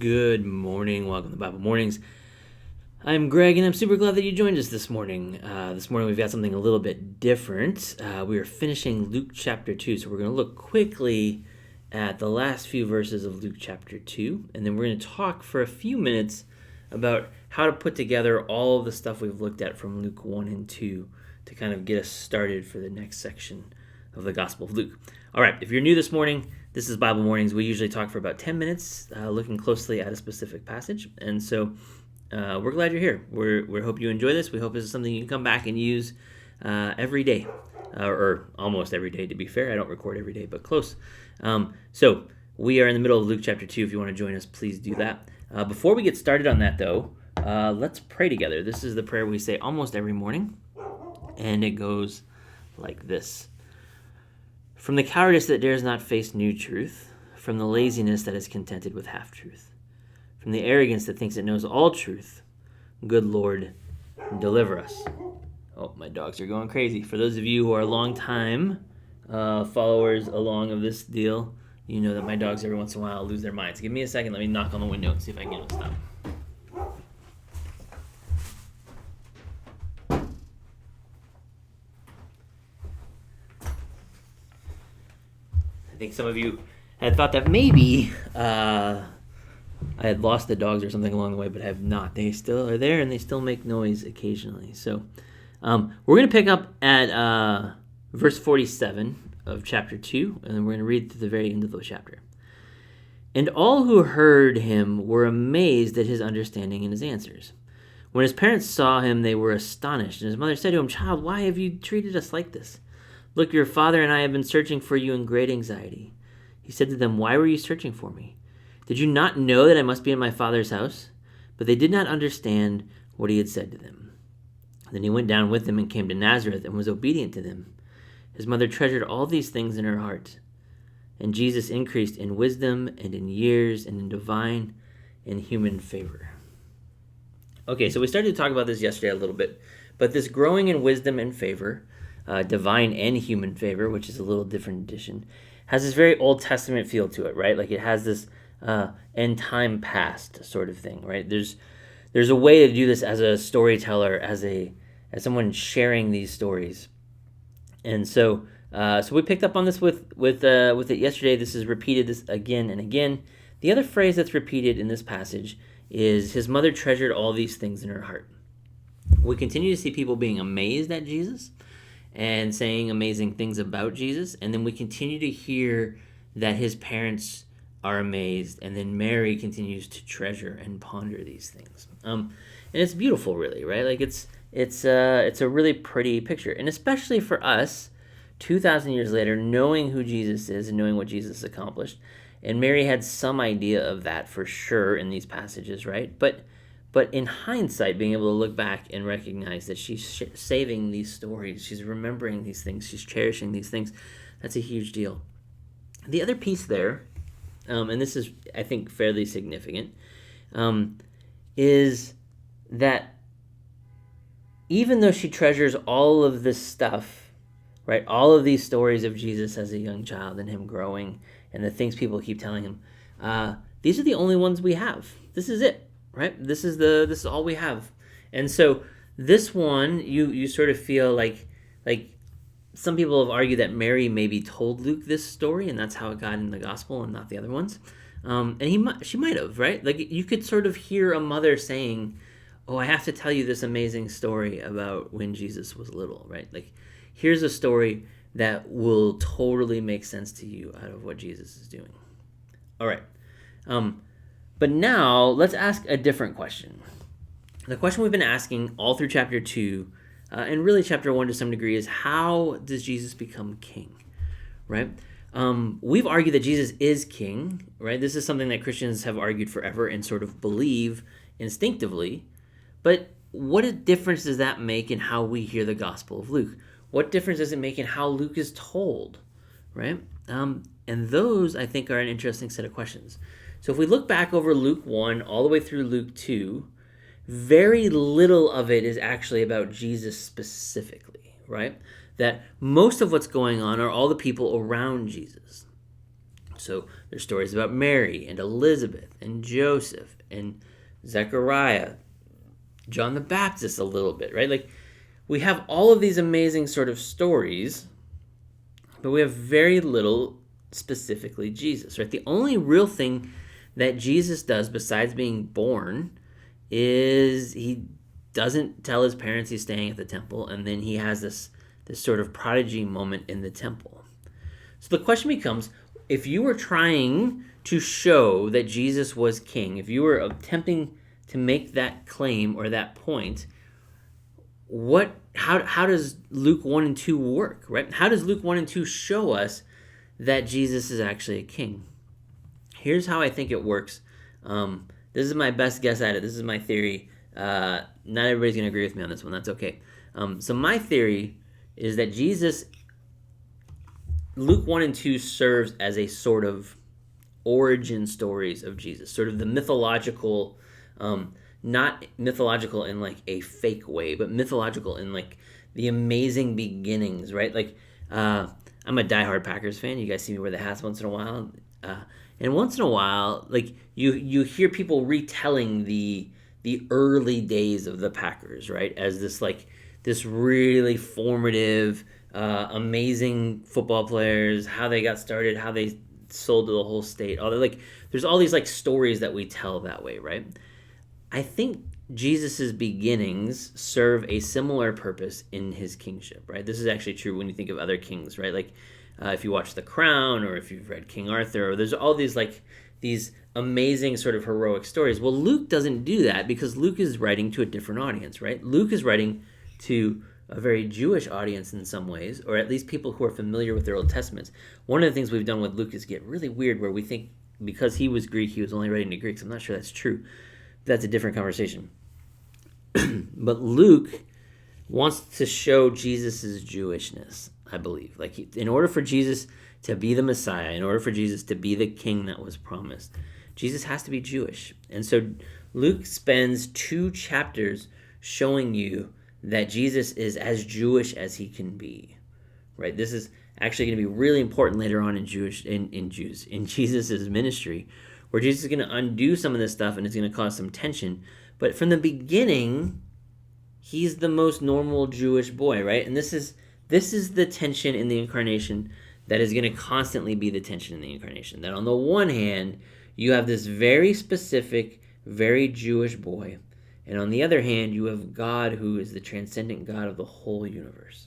Good morning. Welcome to Bible Mornings. I'm Greg, and I'm super glad that you joined us this morning. This morning we've got something a little bit different. We are finishing Luke chapter 2, so we're going to look quickly at the last few verses of Luke chapter 2, and then we're going to talk for a few minutes about how to put together all of the stuff we've looked at from Luke 1 and 2 to kind of get us started for the next section of the Gospel of Luke. All right, if you're new this morning, this is Bible Mornings. We usually talk for about 10 minutes, looking closely at a specific passage, and so we're glad you're here. We hope you enjoy this. We hope this is something you can come back and use every day, or almost every day, to be fair. I don't record every day, but close. So we are in the middle of Luke chapter 2. If you want to join us, please do that. Before we get started on that, though, let's pray together. This is the prayer we say almost every morning, and it goes like this. From the cowardice that dares not face new truth, from the laziness that is contented with half-truth, from the arrogance that thinks it knows all truth, good Lord, deliver us. Oh, my dogs are going crazy. For those of you who are long-time followers along of this deal, you know that my dogs every once in a while lose their minds. Give me a second. Let me knock on the window and see if I can get them to stop. I think some of you had thought that maybe I had lost the dogs or something along the way, but I have not. They still are there, and they still make noise occasionally. So we're going to pick up at verse 47 of chapter 2, and then we're going to read to the very end of the chapter. And all who heard him were amazed at his understanding and his answers. When his parents saw him, they were astonished, and his mother said to him, "Child, why have you treated us like this? Look, your father and I have been searching for you in great anxiety." He said to them, "Why were you searching for me? Did you not know that I must be in my father's house?" But they did not understand what he had said to them. Then he went down with them and came to Nazareth and was obedient to them. His mother treasured all these things in her heart. And Jesus increased in wisdom and in years and in divine and human favor. Okay, so we started to talk about this yesterday a little bit, but this growing in wisdom and favor, divine and human favor, which is a little different addition, has this very Old Testament feel to it, right? Like it has this end time past sort of thing, right? There's a way to do this as a storyteller, as someone sharing these stories, and so we picked up on this with it yesterday. This is repeated this again and again. The other phrase that's repeated in this passage is his mother treasured all these things in her heart. We continue to see people being amazed at Jesus and saying amazing things about Jesus, and then we continue to hear that his parents are amazed, and then Mary continues to treasure and ponder these things. And it's beautiful, really, right? Like it's a really pretty picture, and especially for us, 2,000 years later, knowing who Jesus is and knowing what Jesus accomplished. And Mary had some idea of that for sure in these passages, right? But in hindsight, being able to look back and recognize that she's saving these stories, she's remembering these things, she's cherishing these things, that's a huge deal. The other piece there, and this is, I think, fairly significant, is that even though she treasures all of this stuff, right, all of these stories of Jesus as a young child and him growing and the things people keep telling him, these are the only ones we have. This is it. Right? This is all we have. And so this one, you sort of feel like some people have argued that Mary maybe told Luke this story, and that's how it got in the gospel and not the other ones. And she might have, right? Like you could sort of hear a mother saying, "Oh, I have to tell you this amazing story about when Jesus was little," right? Like here's a story that will totally make sense to you out of what Jesus is doing. All right. But now, let's ask a different question. The question we've been asking all through chapter 2, and really chapter 1 to some degree, is how does Jesus become king, right? We've argued that Jesus is king, right? This is something that Christians have argued forever and sort of believe instinctively. But what difference does that make in how we hear the Gospel of Luke? What difference does it make in how Luke is told, right? And those, I think, are an interesting set of questions. So if we look back over Luke 1 all the way through Luke 2, very little of it is actually about Jesus specifically, right? That most of what's going on are all the people around Jesus. So there's stories about Mary and Elizabeth and Joseph and Zechariah, John the Baptist a little bit, right? Like, we have all of these amazing sort of stories, but we have very little specifically Jesus, right? The only real thing that Jesus does besides being born is he doesn't tell his parents he's staying at the temple, and then he has this sort of prodigy moment in the temple. So the question becomes, if you were trying to show that Jesus was king, if you were attempting to make that claim or that point, how does Luke 1 and 2 work, right? How does Luke 1 and 2 show us that Jesus is actually a king? Here's how I think it works. This is my best guess at it. This is my theory. Not everybody's going to agree with me on this one. That's okay. So my theory is that Luke 1 and 2 serves as a sort of origin stories of Jesus, sort of the mythological, not mythological in like a fake way, but mythological in like the amazing beginnings, right? Like, I'm a diehard Packers fan. You guys see me wear the hats once in a while. And once in a while, like you hear people retelling the early days of the Packers, right? As this really formative, amazing football players, how they got started, how they sold to the whole state. There's all these like stories that we tell that way, right? I think Jesus's beginnings serve a similar purpose in his kingship, right? This is actually true when you think of other kings, right? Like if you watch The Crown, or if you've read King Arthur, or there's all these amazing sort of heroic stories. Well, Luke doesn't do that because Luke is writing to a different audience, right? Luke is writing to a very Jewish audience in some ways, or at least people who are familiar with their Old Testaments. One of the things we've done with Luke is get really weird where we think because he was Greek, he was only writing to Greeks. I'm not sure that's true. That's a different conversation. But Luke wants to show Jesus' Jewishness, I believe. Like, in order for Jesus to be the Messiah, in order for Jesus to be the king that was promised, Jesus has to be Jewish. And so Luke spends 2 chapters showing you that Jesus is as Jewish as he can be, right? This is actually going to be really important later on in Jesus' ministry, where Jesus is going to undo some of this stuff and it's going to cause some tension. But from the beginning, he's the most normal Jewish boy, right? And this is the tension in the incarnation that is going to constantly be the tension in the incarnation. That on the one hand, you have this very specific, very Jewish boy, and on the other hand, you have God, who is the transcendent God of the whole universe.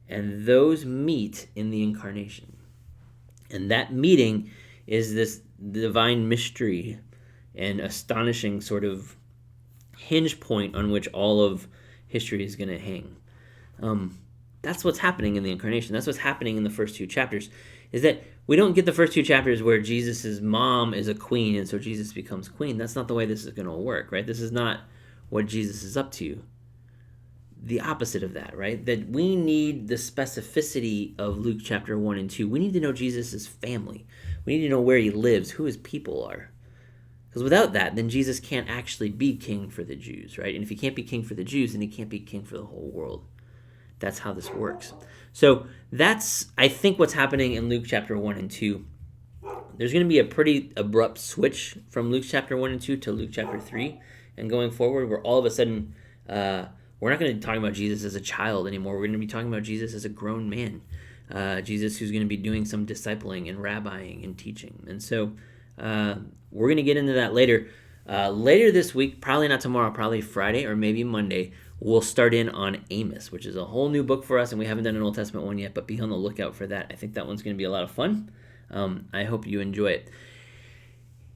And those meet in the incarnation. And that meeting is this divine mystery and astonishing sort of hinge point on which all of history is going to hang. That's what's happening in the incarnation. That's what's happening in the first 2 chapters, is that we don't get the first 2 chapters where Jesus' mom is a queen and so Jesus becomes queen. That's not the way this is going to work, right? This is not what Jesus is up to. The opposite of that, right? That we need the specificity of Luke chapter 1 and 2. We need to know Jesus' family. We need to know where he lives, who his people are. Because without that, then Jesus can't actually be king for the Jews, right? And if he can't be king for the Jews, then he can't be king for the whole world. That's how this works. So that's, I think, what's happening in Luke chapter 1 and 2. There's going to be a pretty abrupt switch from Luke chapter 1 and 2 to Luke chapter 3. And going forward, where all of a sudden, we're not going to be talking about Jesus as a child anymore. We're going to be talking about Jesus as a grown man. Jesus who's going to be doing some discipling and rabbiing and teaching. And so we're going to get into that later. Later this week, probably not tomorrow, probably Friday or maybe Monday, we'll start in on Amos, which is a whole new book for us, and we haven't done an Old Testament one yet, but be on the lookout for that. I think that one's going to be a lot of fun. I hope you enjoy it.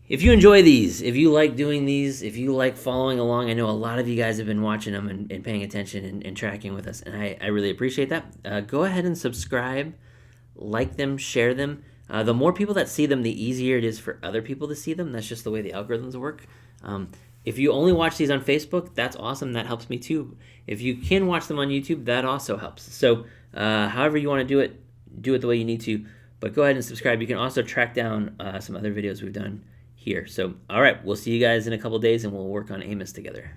If you enjoy these, if you like doing these, if you like following along, I know a lot of you guys have been watching them and paying attention and tracking with us, and I really appreciate that. Go ahead and subscribe, like them, share them. The more people that see them, the easier it is for other people to see them. That's just the way the algorithms work. If you only watch these on Facebook, that's awesome. That helps me too. If you can watch them on YouTube, that also helps. So however you want to do it the way you need to. But go ahead and subscribe. You can also track down some other videos we've done here. So, all right, we'll see you guys in a couple days, and we'll work on Amos together.